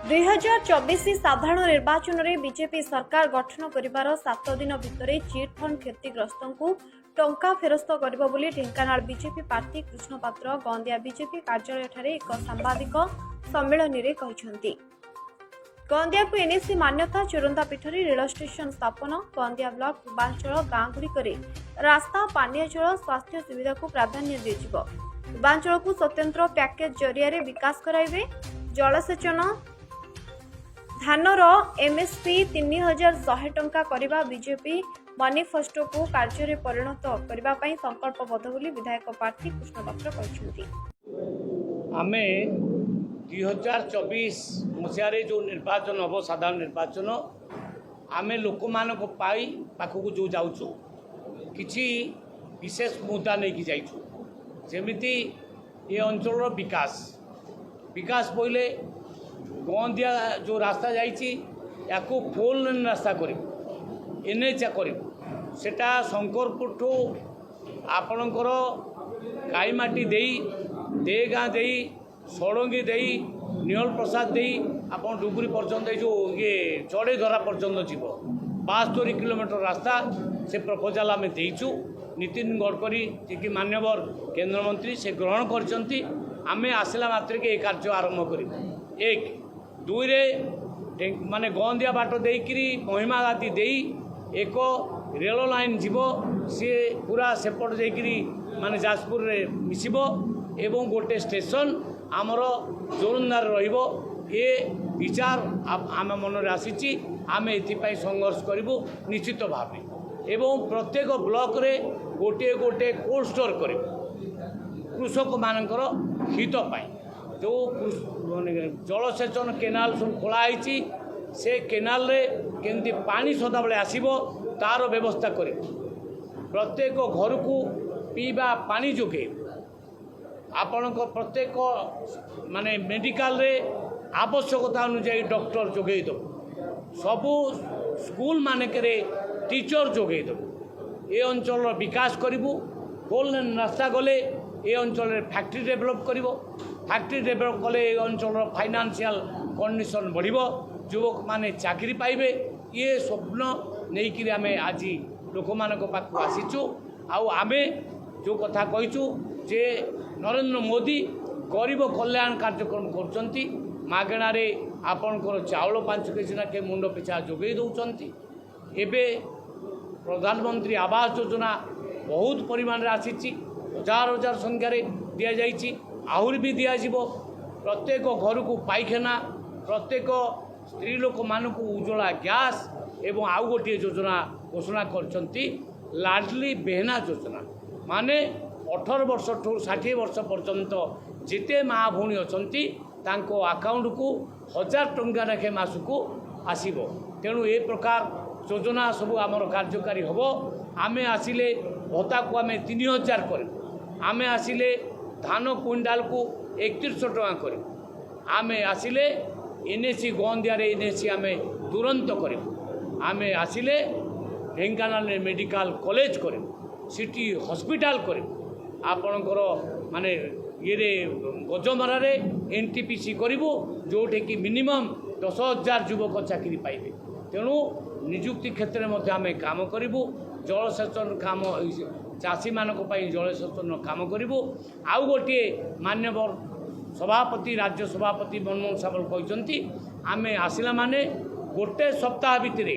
2024 साधारण निर्वाचन में बीजेपी सरकार गठन करिबार 7 दिन भितर चिट फंड क्षतिग्रस्त को टंका फेरस्त करिबो बोली ढेंकानाल बीजेपी प्रार्थी कृष्ण पात्र गंदिया बीजेपी कार्यालय ठारे एक सांबादिक सम्मेलन में कहते। गंदिया को एनएसी मान्यता चोरंदा पीठरे रेल स्टेशन स्थापन गंदिया ब्लॉक पूर्वांचल गाँ गुड़िक रास्ता पानीय जल स्वास्थ्य सुविधा को प्राधान्य दिजिबो। पूर्वांचल को स्वतंत्र पैकेज जरिया विकास कराइबे। जलसेचन धानर एमएसपी 3100 टंका करने बीजेपी मैनिफेस्टो को कार्य में परिणत करने संकल्पबद्ध बोली विधायक प्रार्थी कृष्ण पात्र कहते। आमे 2024 मसीह जो निर्वाचन हम साधारण निर्वाचन आमे लोक मान पाखक जो जाऊँ किसी विशेष मुद्दा नहीं कि जाइछु जेमिति ये अंचल विकास विकास बोले गंदिया जो रास्ता जाइछि याकू फोर लेन रास्ता करू एनएच करू सेटा शंकरपुर ठू आपणकर काईमाटी दे गाँ दे षडंगी दे निहल प्रसाद दे आपन डुगुरी पर्यंत जो ये चढ़े धरा पर्यंत जीव 72 किलोमीटर रास्ता से प्रपोजाल आम देचु। नितिन गडकरी जी मान्यवर केंद्र मंत्री से ग्रहण करचंती आमे आसला मात्र के कार्य आरंभ करू। एक दुई रे माने गंदिया बाट देकरी महिमा गाती दे एक रेल लाइन जीव सी पूरा सेपट देकरी माने जाजपुर रे मिसिबो एवं गोटे स्टेशन आमर जोरंदार रहिबो। ये विचार आम मन रे आसीची आमे एथिपाई संघर्ष करिबो निश्चित भाव एवं प्रत्येक ब्लॉक रे गोटे गोटे कोल्ड स्टोर करिबो कृषक मानकर हित पाई। जो जलसेचन केनाल सब खोलाई से केनाल रे केमती पानी सदाबले आसीबो तार व्यवस्था करी प्रत्येक घर को पीवा पानी जोगे आपण प्रत्येक माने मेडिकल रे आवश्यकता अनुसार डॉक्टर जोगे दो सबू स्कूल मानकरे टीचर जोगे दो ये अंचल विकास करूँ। फोर लेन रास्ता गले ये अंचल फैक्ट्री डेभलप कर फैक्ट्री डेभलप कले अंचल फाइनेंशियल कंडीशन बढ़ युवक माने चाकरी पाइबे ये स्वप्न नहीं कि आमे आज लोक मान पाक आसीचु। आमे जो कथा कहीचु जे नरेंद्र मोदी गरीब कल्याण कार्यक्रम करचंती मागणारे आपणकर चाउल 5 केजी नाके मुंड पिछा जोगे दौरान एबे प्रधानमंत्री आवास योजना बहुत परिमाण आसी हजार हजार संख्यार दि जाइए आहरी भी दिज्व प्रत्येक घर को पाइखाना प्रत्येक स्त्री लोक मान उज्ज्वला गैस एवं आउ गोटे योजना घोषणा करछंती लाडली बेहना योजना माने 18 वर्ष ठू 60 वर्ष पर्यंत जिते माँ भौणी अछंती तांको अकाउंट को 1000 टंका लेखे मासकू आसीबो। तेणु ए प्रकार योजना सब आमर कार्यकारी हम आमे आसिले भत्ता को आमे 3000 कर आमे आसिले धान क्विंटाल को 3100 टका कर आमे आसिले एनएसी गंदिया एनएसी आमे तुरंत कर आमे आसिले ढेंकानाल मेडिकल कॉलेज कर सिटी हॉस्पिटल कर आपणकर माने ये गजमरार एनटीपीसी करूँ जोटे कि मिनिमम 10,000 युवक चाकरी पाइबे। तेणु निजुक्ति क्षेत्र में आम काम करूँ जलसेचन काम चाषी मान जलसेचन काम करूँ। आउ गोटे मान्यवर सभापति राज्य सभापति मनमोहन सामल कहते आम आसला माने गोटे सप्ताह भितर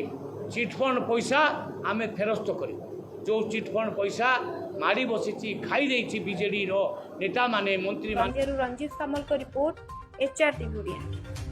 चिटफंड पैसा आम फेरस्त कर जो चिटफंड पैसा माड़ी बसी खाई देछि बीजेडी रो नेता माने मंत्री रंजीत सामल को रिपोर्ट एचआरटीवी।